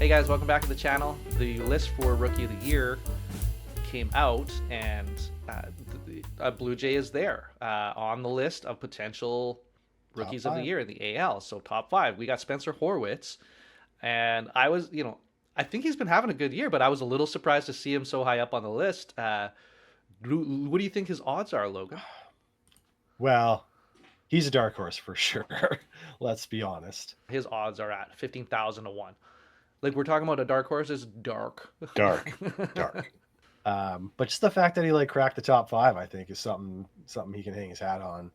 Hey guys, welcome back to the channel. The list for Rookie of the Year came out, and Blue Jay is there on the list of potential Rookies of the Year in the AL. So top 5, we got Spencer Horwitz, and I think he's been having a good year, but I was a little surprised to see him so high up on the list. What do you think his odds are, Logan? Well, he's a dark horse for sure. Let's be honest. His odds are at 15,000 to 1. Like, we're talking about a dark horse is dark. Dark. But just the fact that he cracked the top 5, I think, is something he can hang his hat on.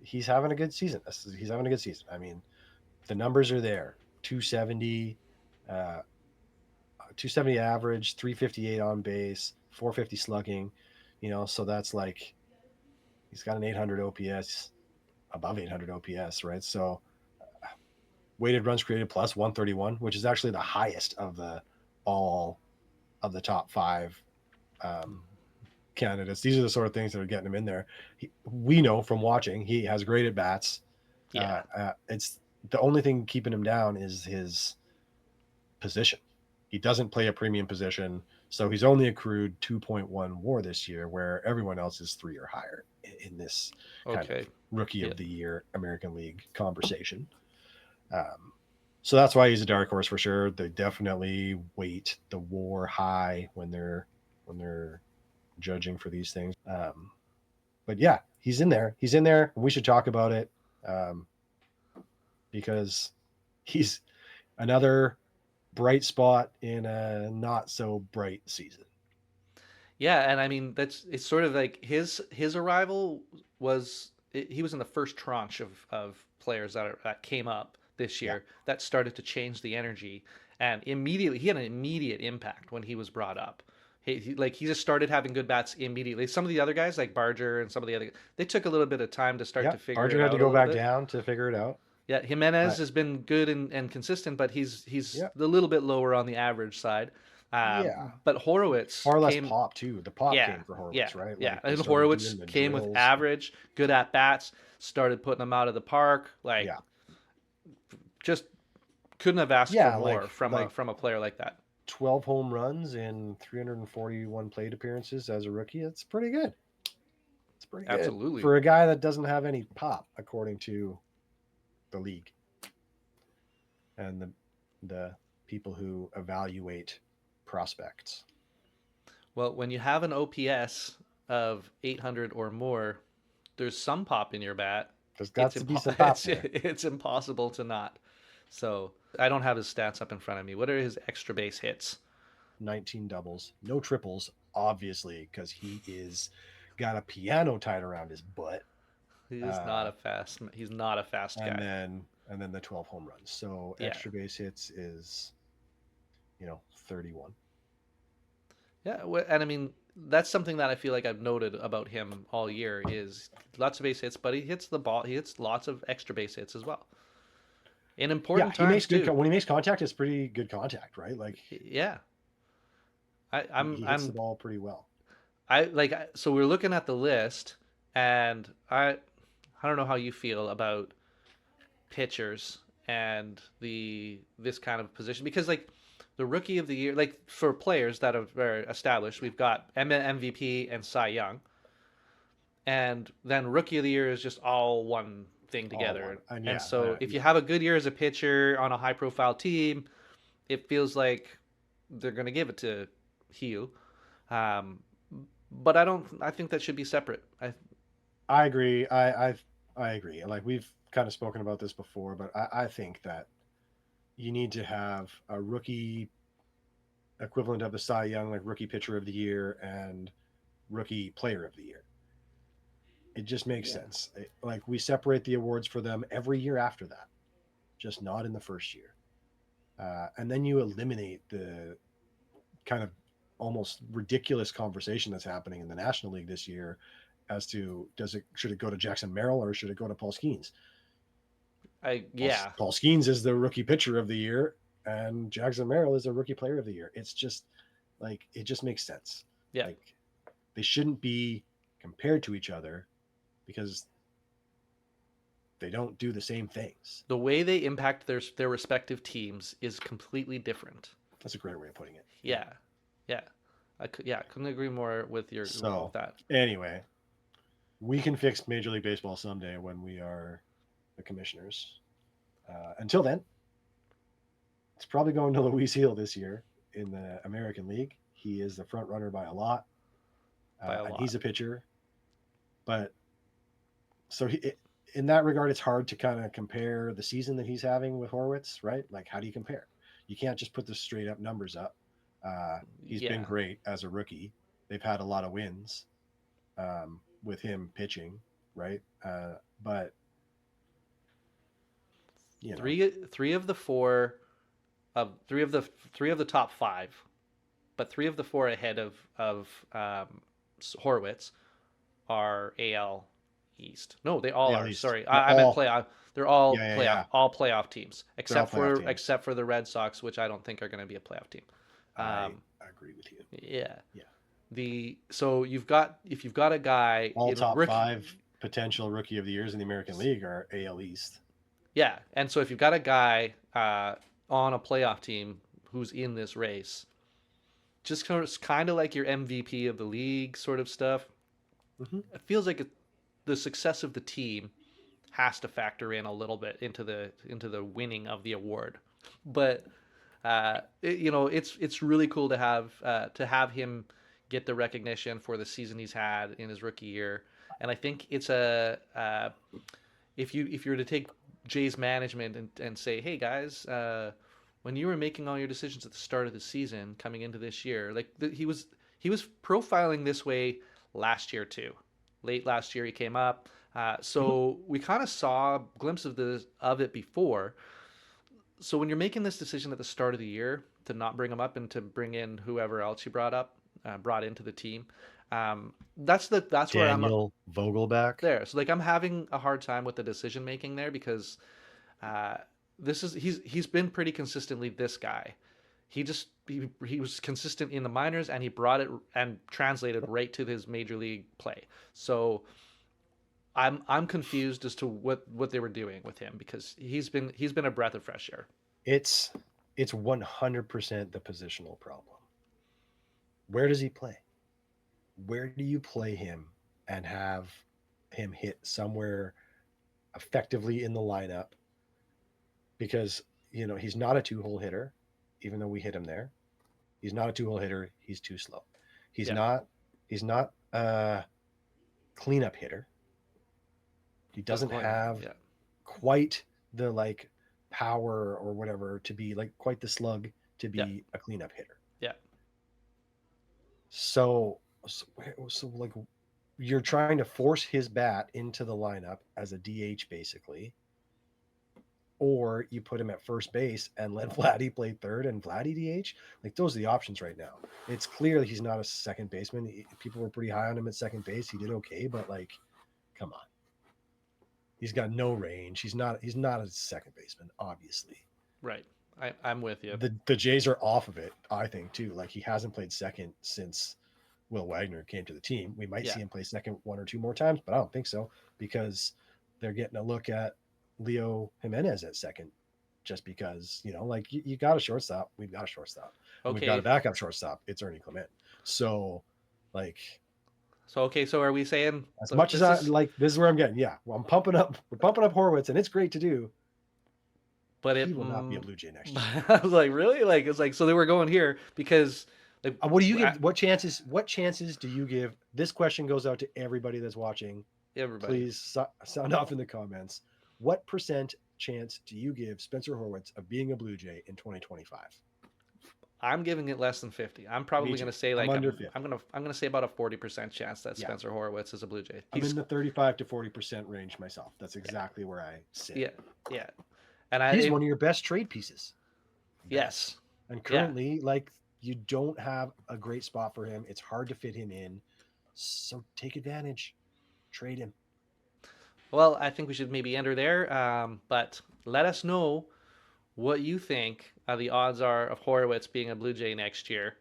He's having a good season. He's having a good season. I mean, the numbers are there: 270, 270 average, 358 on base, 450 slugging. So that's like he's got an 800 OPS, above 800 OPS, right? So weighted runs created plus 131, which is actually the highest of all of the top 5 candidates. These are the sort of things that are getting him in there. We know from watching he has great at bats. Yeah. It's the only thing keeping him down is his position. He doesn't play a premium position, so he's only accrued 2.1 WAR this year, where everyone else is 3 or higher in this kind of Rookie of the Year American League conversation. So that's why he's a dark horse for sure. They definitely weight the WAR high when they're judging for these things. But yeah, he's in there. He's in there. We should talk about it because he's another bright spot in a not so bright season. Yeah, and I mean it's sort of like his arrival he was in the first tranche of players that came up this year that started to change the energy, and immediately he had an immediate impact when he was brought up. He just started having good bats immediately. Some of the other guys like Barger and some of the other, they took a little bit of time to start to figure Barger it out. Barger had to go back down to figure it out. Yeah, Jimenez has been good and consistent, but he's a little bit lower on the average side. But Horwitz far less pop too. The pop came for Horwitz, yeah, right? Yeah, and Horwitz came with average, good at bats, started putting them out of the park. Just couldn't have asked for more from a player like that. 12 home runs in 341 plate appearances as a rookie. That's pretty good. It's pretty good. Absolutely. For a guy that doesn't have any pop, according to the league and the people who evaluate prospects. Well, when you have an OPS of 800 or more, there's some pop in your bat. There's got to be some pop there. It's impossible to not. So I don't have his stats up in front of me. What are his extra base hits? 19 doubles, no triples, obviously, because he is got a piano tied around his butt. He's not a fast guy. And then the 12 home runs. So extra base hits is 31. Yeah, and I mean that's something that I feel like I've noted about him all year is lots of base hits, but he hits the ball. He hits lots of extra base hits as well. In important times, he makes good when he makes contact. It's pretty good contact, right? Like he hits the ball pretty well. So we're looking at the list, and I don't know how you feel about pitchers and this kind of position, because like the Rookie of the Year, like for players that are very established, we've got MVP and Cy Young, and then Rookie of the Year is just all one thing together. And so if you have a good year as a pitcher on a high profile team, it feels like they're going to give it to Hugh. But I think that should be separate. I agree. I agree. Like we've kind of spoken about this before, but I think that you need to have a rookie equivalent of the Cy Young, like Rookie Pitcher of the Year and Rookie Player of the Year. It just makes sense. Like we separate the awards for them every year after that, just not in the first year. And then you eliminate the kind of almost ridiculous conversation that's happening in the National League this year as to should it go to Jackson Merrill or should it go to Paul Skeens? Paul Skeens is the Rookie Pitcher of the Year and Jackson Merrill is the Rookie Player of the Year. It's just like it just makes sense. Yeah. Like they shouldn't be compared to each other because They don't do the same things. The way they impact their respective teams is completely different. That's a great way of putting it. Yeah, yeah, yeah, couldn't agree more with with So that. anyway, we can fix Major League Baseball someday when we are the commissioners. Until then, it's probably going to Luis Hill this year in the American League. He is the front runner by a lot, By a and lot. he's a pitcher. But so in that regard, it's hard to kind of compare the season that he's having with Horwitz, right? Like, how do you compare? You can't just put the straight up numbers up. He's been Yeah. great as a rookie. They've had a lot of wins with him pitching, right? But you know, Three of the four of three of the top five, but three of the four ahead of Horwitz are AL East. No, they all yeah, at are. least Sorry, they're I meant all, playoff. They're all yeah, yeah, yeah. all playoff teams, They're all playoff teams. except for the Red Sox, which I don't think are going to be a playoff team. I Um, agree with you. yeah. Yeah, So you've got if you've got a guy all in top rookie, five potential rookie of the years in the American League are AL East. yeah, and so if you've got a guy on a playoff team who's in this race, just kind of like your MVP of the league sort of stuff. Mm-hmm. It feels like the success of the team has to factor in a little bit into the winning of the award. But it's really cool to have him get the recognition for the season he's had in his rookie year, and I think it's a if you were to take Jay's management and say, hey guys, when you were making all your decisions at the start of the season coming into this year, like he was profiling this way last year too. Late last year he came up, Mm-hmm. so we kind of saw a glimpse of it before. So when you're making this decision at the start of the year to not bring him up and to bring in whoever else you brought into the team, that's where I'm Daniel Vogelback. there. So like I'm having a hard time with the decision making there because uh, he's been pretty consistently this guy. He was consistent in the minors and he brought it and translated right to his major league play. So I'm confused as to what they were doing with him because he's been a breath of fresh air. It's 100% the positional problem. Where does he play? Where do you play him and have him hit somewhere effectively in the lineup? Because he's not a two-hole hitter, even though we hit him there. He's not a two-hole hitter. He's too slow. He's Yeah, not. He's not a cleanup hitter. He doesn't doesn't quite. have Yeah, quite the like power or whatever to be like quite the slug to yeah, be a cleanup hitter. yeah. So like you're trying to force his bat into the lineup as a DH basically, or you put him at first base and let Vladdy play third and Vladdy DH. Like those are the options right now. It's clear that he's not a second baseman. People were pretty high on him at second base. He did okay, but like, come on. He's got no range. He's not a second baseman, obviously. Right. I'm with you. The Jays are off of it, I think, too. Like he hasn't played second since Will Wagner came to the team. We might Yeah, see him play second one or two more times, but I don't think so because they're getting a look at Leo Jimenez at second just because, like you got a shortstop. We've got a shortstop. And we've got a okay. backup shortstop. It's Ernie Clement. So, like, So are we saying as so much as this I is like, this is where I'm getting. Yeah, well, we're pumping up Horwitz, and it's great to do. but He will not be a Blue Jay next year. I was like, really? Like it's like so they were going here because like What do you give? What chances do you give? This question goes out to everybody that's watching. everybody. Please sound off in the comments. What percent chance do you give Spencer Horwitz of being a Blue Jay in 2025? I'm giving it less than 50. I'm Me probably too. going to say I'm like under 50. I'm going to say about a 40% chance that Yeah, Spencer Horwitz is a Blue Jay. I'm in the 35 to 40% range myself. That's exactly where I sit. Yeah, yeah, and He's one of your best trade pieces. yes, And yeah. currently, like, you don't have a great spot for him. It's hard to fit him in. So take advantage. Trade him. Well, I think we should maybe enter there. But let us know what you think the odds are of Horowitz being a Blue Jay next year,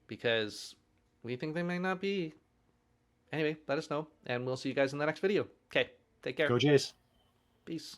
because we think they may not be. Anyway, let us know, and we'll see you guys in the next video. Okay, take care. Go Jays. Peace.